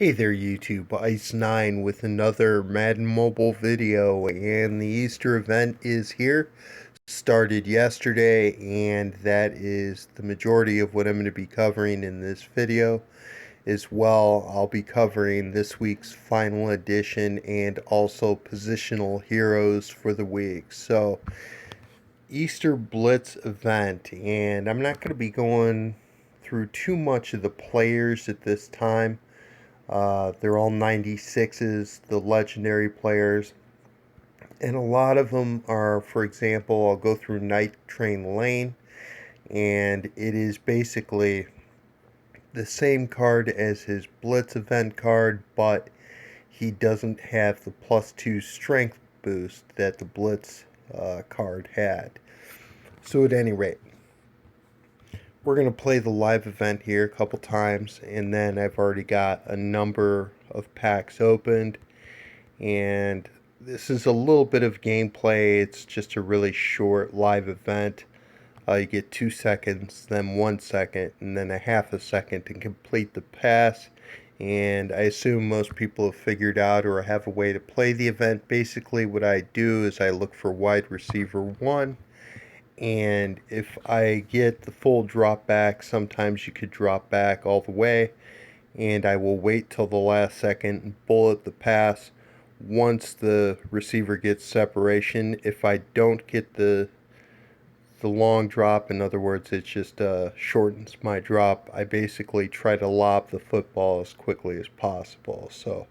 Hey there YouTube, Ice9 with another Madden Mobile video, and the Easter event is here. Started yesterday, and that is the majority of what I'm going to be covering in this video. As well, I'll be covering this week's final edition and also positional heroes for the week. So, Easter Blitz event, and I'm not going to be going through too much of the players at this time. They're all 96s, the legendary players. And a lot of them are, for example, I'll go through Night Train Lane, and it is basically the same card as his Blitz event card, but he doesn't have the +2 strength boost that the Blitz card had. So, at any rate, we're going to play the live event here a couple times, and then I've already got a number of packs opened, and this is a little bit of gameplay. It's just a really short live event. You get 2 seconds, then 1 second, and then a half a second to complete the pass. And I assume most people have figured out or have a way to play the event. Basically, what I do is I look for wide receiver 1, and if I get the full drop back, sometimes you could drop back all the way, and I will wait till the last second and bullet the pass once the receiver gets separation. If I don't get the long drop, in other words, it just shortens my drop, I basically try to lob the football as quickly as possible. So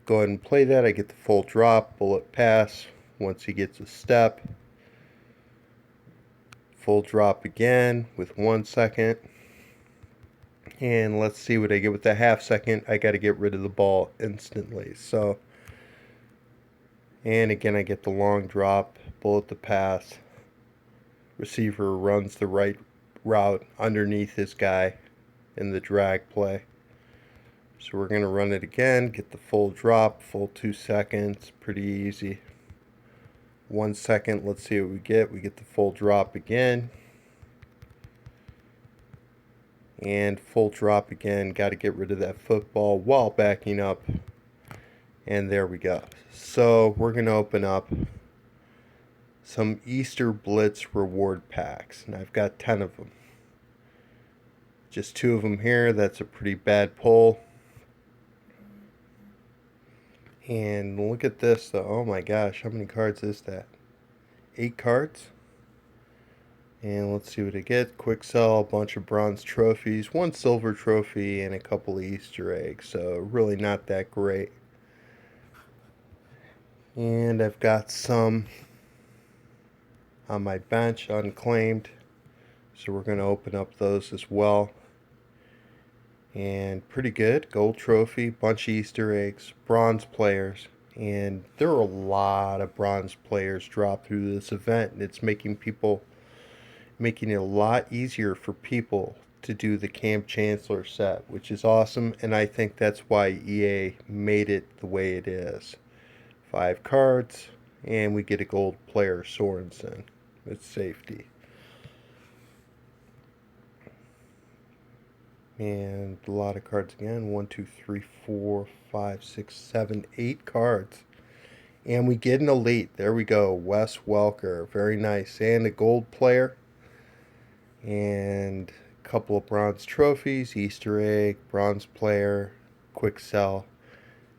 go ahead and play that. I get the full drop, bullet pass. Once he gets a step, full drop again with 1 second, and let's see what I get with the half second. I got to get rid of the ball instantly. So, and again, I get the long drop, bullet the pass, receiver runs the right route underneath this guy in the drag play. So we're going to run it again, get the full drop, full 2 seconds, pretty easy. 1 second, let's see what we get. We get the full drop again, and full drop again. Got to get rid of that football while backing up, and there we go. So we're going to open up some Easter Blitz reward packs, and I've got 10 of them. Just 2 of them here. That's a pretty bad pull. And look at this though. Oh my gosh, how many cards is that? 8 cards. And let's see what I get. Quick sell, a bunch of bronze trophies, 1 silver trophy, and a couple of Easter eggs. So really not that great. And I've got some on my bench unclaimed, so we're going to open up those as well. And pretty good. Gold trophy, bunch of Easter eggs, bronze players, and there are a lot of bronze players drop through this event, and it's making it a lot easier for people to do the Camp Chancellor set, which is awesome, and I think that's why EA made it the way it is. 5 cards, and we get a gold player, Sorensen, with safety. And a lot of cards again. 1, 2, 3, 4, 5, 6, 7, 8 cards. And we get an elite. There we go. Wes Welker. Very nice. And a gold player. And a couple of bronze trophies. Easter egg. Bronze player. Quick sell.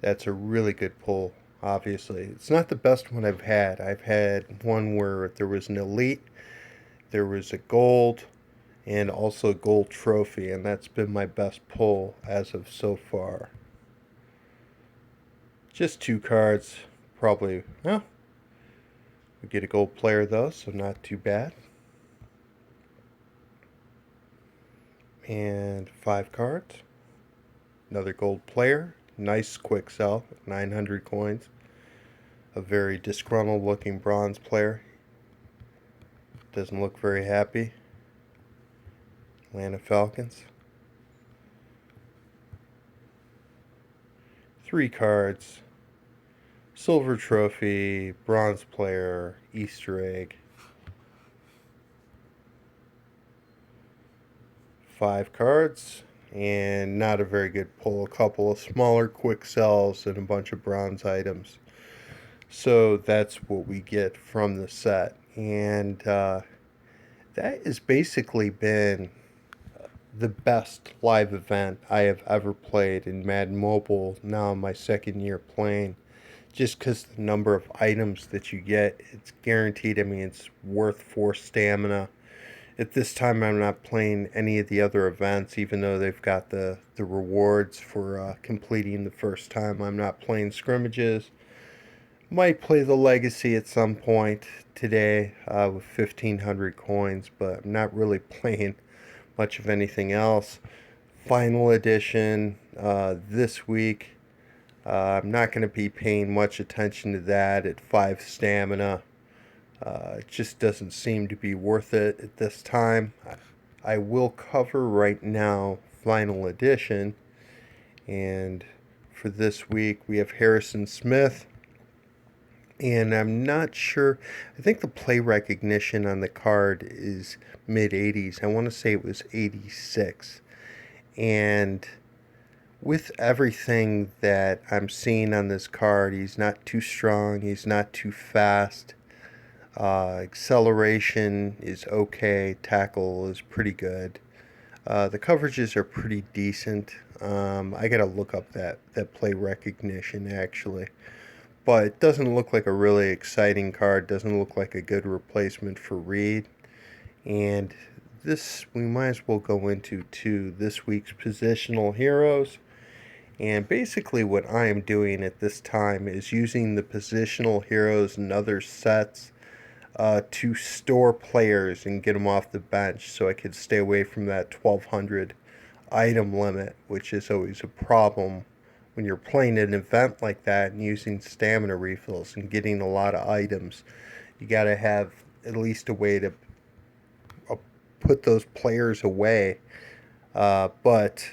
That's a really good pull, obviously. It's not the best one I've had. I've had one where there was an elite. There was a gold, and also gold trophy, and that's been my best pull as of so far. Just 2 cards, probably. Well, we get a gold player though, so not too bad. And 5 cards, another gold player. Nice quick sell, 900 coins. A very disgruntled looking bronze player. Doesn't look very happy. Atlanta Falcons. 3 cards. Silver trophy, bronze player, Easter egg. 5 cards. and not a very good pull. A couple of smaller quick sells and a bunch of bronze items. So that's what we get from the set. And that has basically been the best live event I have ever played in Madden Mobile, now in my second year playing. Just because the number of items that you get, it's guaranteed. I mean, it's worth 4 stamina. At this time, I'm not playing any of the other events, even though they've got the rewards for completing the first time. I'm not playing scrimmages. Might play the Legacy at some point today with 1,500 coins, but I'm not really playing much of anything else. Final edition this week. I'm not going to be paying much attention to that at 5 stamina. It just doesn't seem to be worth it at this time. I will cover right now Final Edition. And for this week, we have Harrison Smith. And I'm not sure. I think the play recognition on the card is mid 80s. I want to say it was 86. And with everything that I'm seeing on this card, he's not too strong, he's not too fast. Acceleration is okay, tackle is pretty good. The coverages are pretty decent. I gotta look up that play recognition actually. But it doesn't look like a really exciting card, doesn't look like a good replacement for Reed. And this, we might as well go into this week's positional heroes. And basically what I am doing at this time is using the positional heroes and other sets to store players and get them off the bench so I could stay away from that 1,200 item limit, which is always a problem when you're playing an event like that and using stamina refills and getting a lot of items. You got to have at least a way to put those players away. But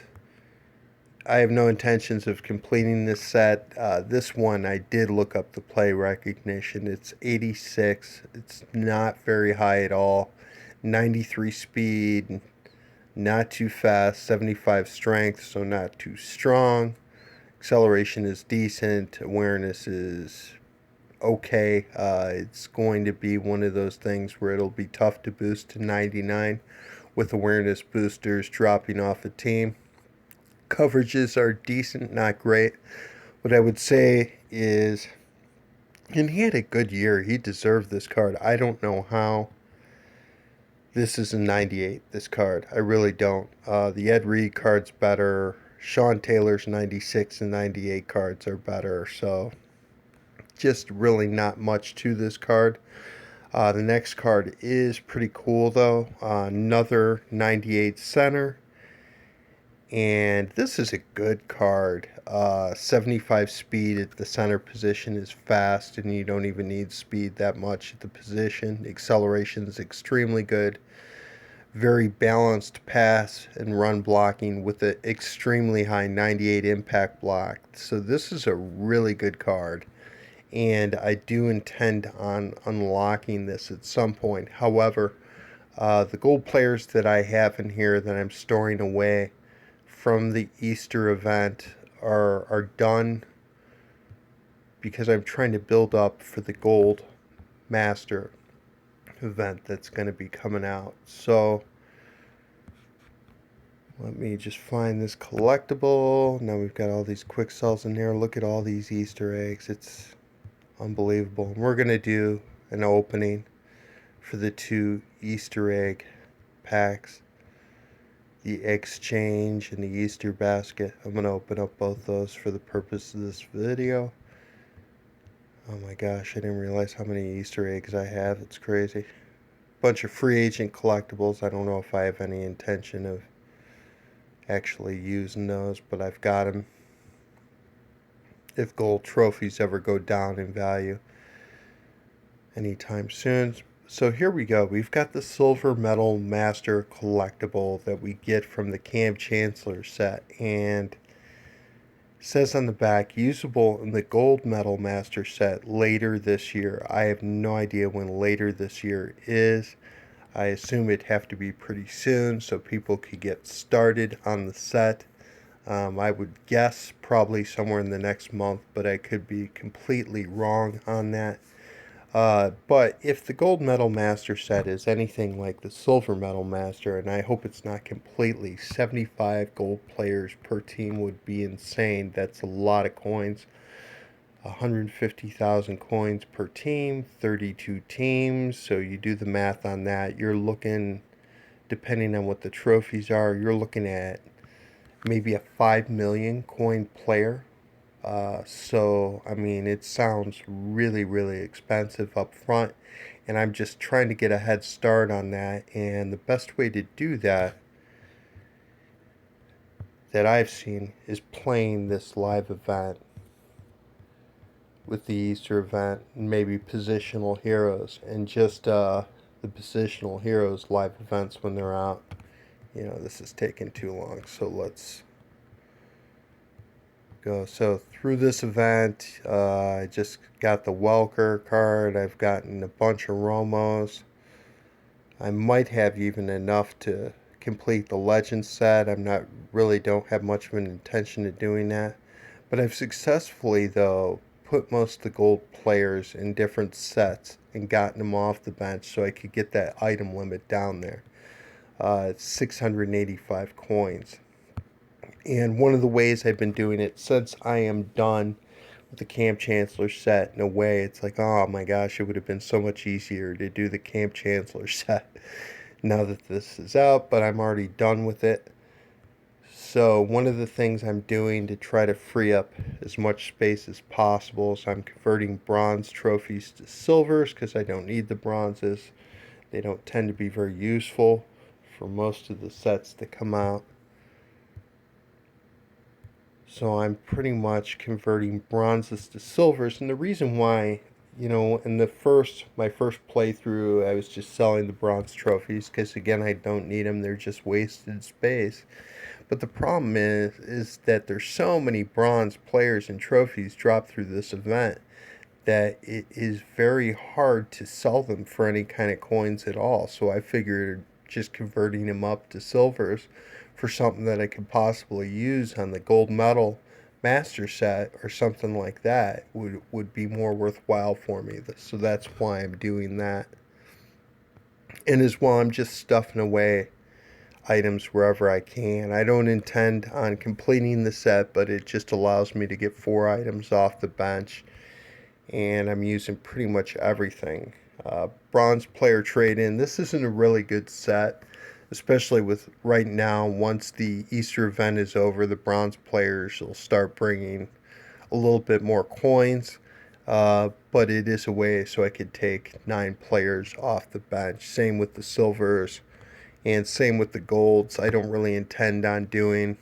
I have no intentions of completing this set. This one, I did look up the play recognition. It's 86. It's not very high at all. 93 speed, not too fast. 75 strength, so not too strong. Acceleration is decent. Awareness is okay. It's going to be one of those things where it'll be tough to boost to 99 with awareness boosters dropping off a team. Coverages are decent, not great. What I would say is, and he had a good year. He deserved this card. I don't know how. This is a 98, this card. I really don't. The Ed Reed card's better. Sean Taylor's 96 and 98 cards are better. So, just really not much to this card. The next card is pretty cool, though. Another 98 center. And this is a good card. 75 speed at the center position is fast, and you don't even need speed that much at the position. Acceleration is extremely good. Very balanced pass and run blocking with an extremely high 98 impact block. So this is a really good card. And I do intend on unlocking this at some point. However, the gold players that I have in here that I'm storing away from the Easter event are done because I'm trying to build up for the gold master event that's going to be coming out. So let me just find this collectible. Now we've got all these quick sells in there. Look at all these Easter eggs. It's unbelievable. And we're going to do an opening for the 2 Easter egg packs, the exchange and the Easter basket. I'm going to open up both those for the purpose of this video. Oh my gosh, I didn't realize how many Easter eggs I have. It's crazy. Bunch of free agent collectibles. I don't know if I have any intention of actually using those, but I've got them if gold trophies ever go down in value anytime soon. So here we go. We've got the Silver Medal Master collectible that we get from the Cam Chancellor set, and it says on the back, usable in the Gold Medal Master set later this year. I have no idea when later this year is. I assume it'd have to be pretty soon so people could get started on the set. I would guess probably somewhere in the next month, but I could be completely wrong on that. But if the gold medal master set is anything like the silver medal master, and I hope it's not completely, 75 gold players per team would be insane. That's a lot of coins. 150,000 coins per team, 32 teams. So you do the math on that. You're looking, depending on what the trophies are, you're looking at maybe a 5 million coin player. So, I mean, it sounds really, really expensive up front, and I'm just trying to get a head start on that. And the best way to do that, that I've seen, is playing this live event with the Easter event, and maybe positional heroes, and just the positional heroes live events when they're out. This is taking too long, so let's go. So through this event, I just got the Welker card. I've gotten a bunch of Romos. I might have even enough to complete the Legend set. I'm not really don't have much of an intention of doing that. But I've successfully, though, put most of the gold players in different sets and gotten them off the bench so I could get that item limit down there. It's 685 coins. And one of the ways I've been doing it since I am done with the Camp Chancellor set, in a way, it's like, oh my gosh, it would have been so much easier to do the Camp Chancellor set now that this is out, but I'm already done with it. So one of the things I'm doing to try to free up as much space as possible is I'm converting bronze trophies to silvers because I don't need the bronzes. They don't tend to be very useful for most of the sets that come out. So I'm pretty much converting bronzes to silvers. And the reason why, in my first playthrough, I was just selling the bronze trophies because, again, I don't need them. They're just wasted space. But the problem is that there's so many bronze players and trophies dropped through this event that it is very hard to sell them for any kind of coins at all. So I figured just converting them up to silvers for something that I could possibly use on the gold medal master set or something like that would be more worthwhile for me. So that's why I'm doing that. And as well, I'm just stuffing away items wherever I can. I don't intend on completing the set, but it just allows me to get 4 items off the bench, and I'm using pretty much everything. Bronze player trade-in. This isn't a really good set, especially with right now. Once the Easter event is over, the bronze players will start bringing a little bit more coins. But it is a way so I could take 9 players off the bench. Same with the silvers, and same with the golds. I don't really intend on doing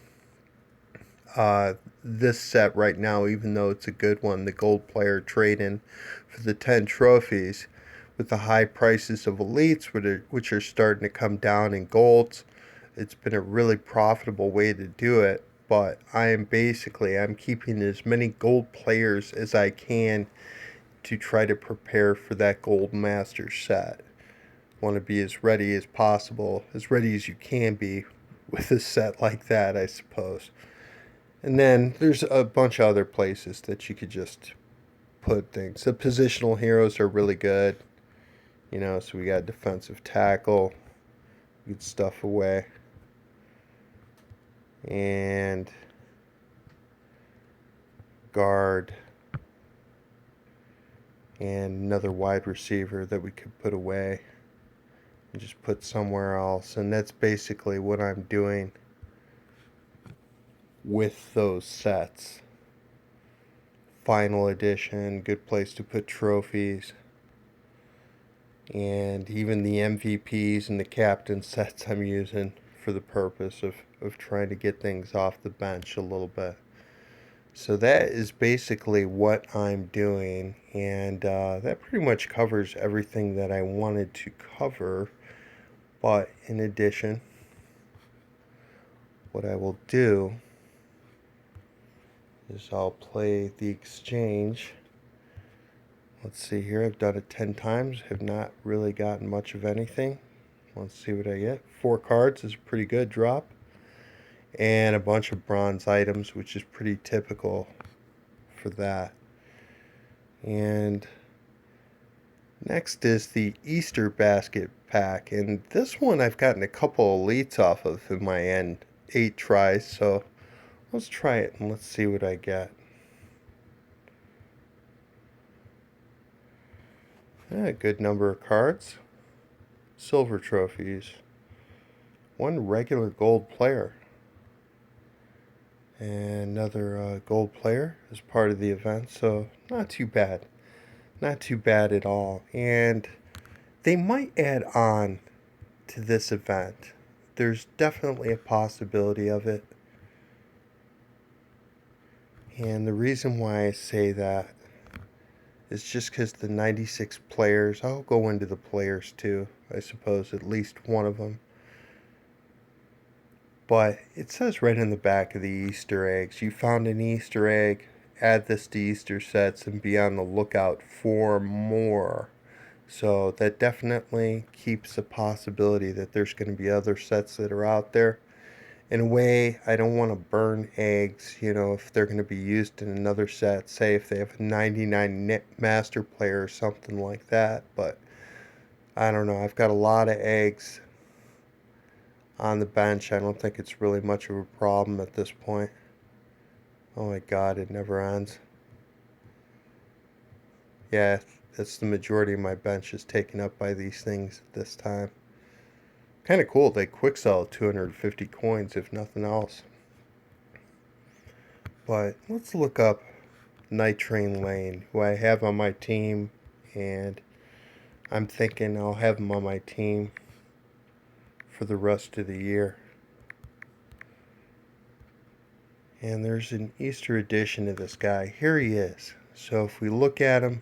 this set right now, even though it's a good one, the gold player trade-in for the 10 trophies. With the high prices of elites, which are starting to come down in golds, it's been a really profitable way to do it. But I'm keeping as many gold players as I can to try to prepare for that gold master set. Want to be as ready as possible, as ready as you can be with a set like that, I suppose. And then there's a bunch of other places that you could just put things. The positional heroes are really good. So we got defensive tackle. Good stuff away. And guard. And another wide receiver that we could put away and just put somewhere else. And that's basically what I'm doing with those sets. Final edition, good place to put trophies. And even the MVPs and the captain sets I'm using for the purpose of trying to get things off the bench a little bit. So that is basically what I'm doing, and that pretty much covers everything that I wanted to cover. But in addition, what I will do is I'll play the exchange. Let's see here, I've done it 10 times, have not really gotten much of anything. Let's see what I get. 4 cards is a pretty good drop. And a bunch of bronze items, which is pretty typical for that. And next is the Easter basket pack. And this one I've gotten a couple elites off of in my N8 tries. So let's try it and let's see what I get. A good number of cards. Silver trophies. 1 regular gold player. And another gold player as part of the event, so not too bad. Not too bad at all. And they might add on to this event. There's definitely a possibility of it. And the reason why I say that is just because the 96 players, I'll go into the players too, I suppose, at least one of them. But it says right in the back of the Easter eggs, you found an Easter egg, add this to Easter sets and be on the lookout for more. So that definitely keeps the possibility that there's going to be other sets that are out there. In a way, I don't want to burn eggs, if they're going to be used in another set. Say if they have a 99 master player or something like that. But I don't know, I've got a lot of eggs on the bench. I don't think it's really much of a problem at this point. Oh my god, it never ends. Yeah, that's the majority of my bench is taken up by these things at this time. Kind of cool, they quick sell 250 coins if nothing else. But let's look up Night Train Lane, who I have on my team, and I'm thinking I'll have him on my team for the rest of the year. And there's an Easter edition of this guy. Here he is. So if we look at him,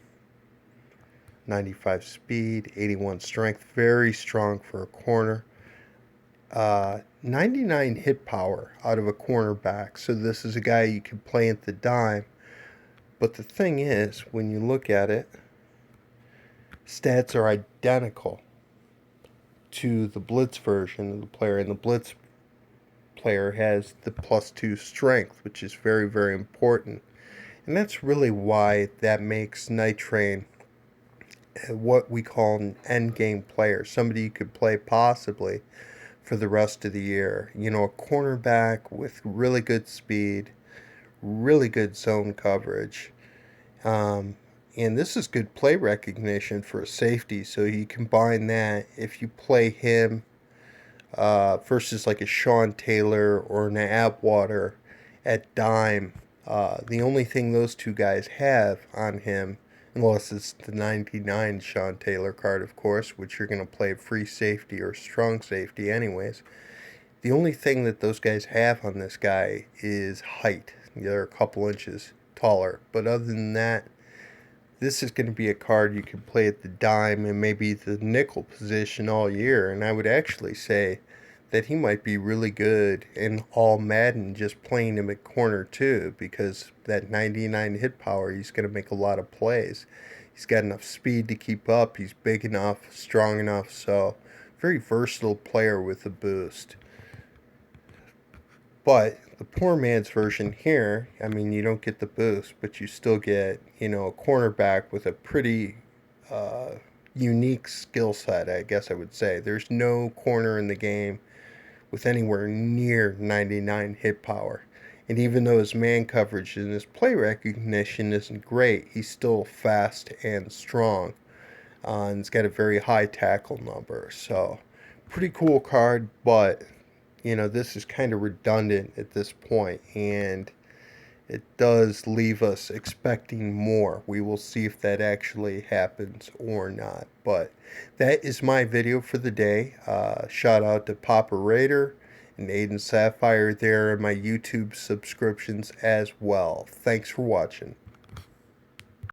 95 speed, 81 strength, very strong for a corner. 99 hit power out of a cornerback. So this is a guy you can play at the dime. But the thing is, when you look at it, stats are identical to the Blitz version of the player, and the Blitz player has the +2 strength, which is very, very important. And that's really why that makes Night Train what we call an end game player, somebody you could play possibly for the rest of the year. A cornerback with really good speed, really good zone coverage. And this is good play recognition for a safety, so you combine that. If you play him versus like a Sean Taylor or an Abwater at dime, the only thing those two guys have on him, unless it's the 99 Sean Taylor card, of course, which you're going to play free safety or strong safety anyways, the only thing that those guys have on this guy is height. They're a couple inches taller, but other than that, this is going to be a card you can play at the dime and maybe the nickel position all year. And I would actually say that he might be really good in all Madden just playing him at corner too, because that 99 hit power, he's going to make a lot of plays. He's got enough speed to keep up. He's big enough, strong enough. So very versatile player with a boost. But the poor man's version here, I mean, you don't get the boost, but you still get, a cornerback with a pretty unique skill set, I guess I would say. There's no corner in the game with anywhere near 99 hit power. And even though his man coverage and his play recognition isn't great, he's still fast and strong. And he's got a very high tackle number. So, pretty cool card, but this is kind of redundant at this point, and it does leave us expecting more. We will see if that actually happens or not. But that is my video for the day. Shout out to Papa Raider and Aiden Sapphire there, and my YouTube subscriptions as well. Thanks for watching.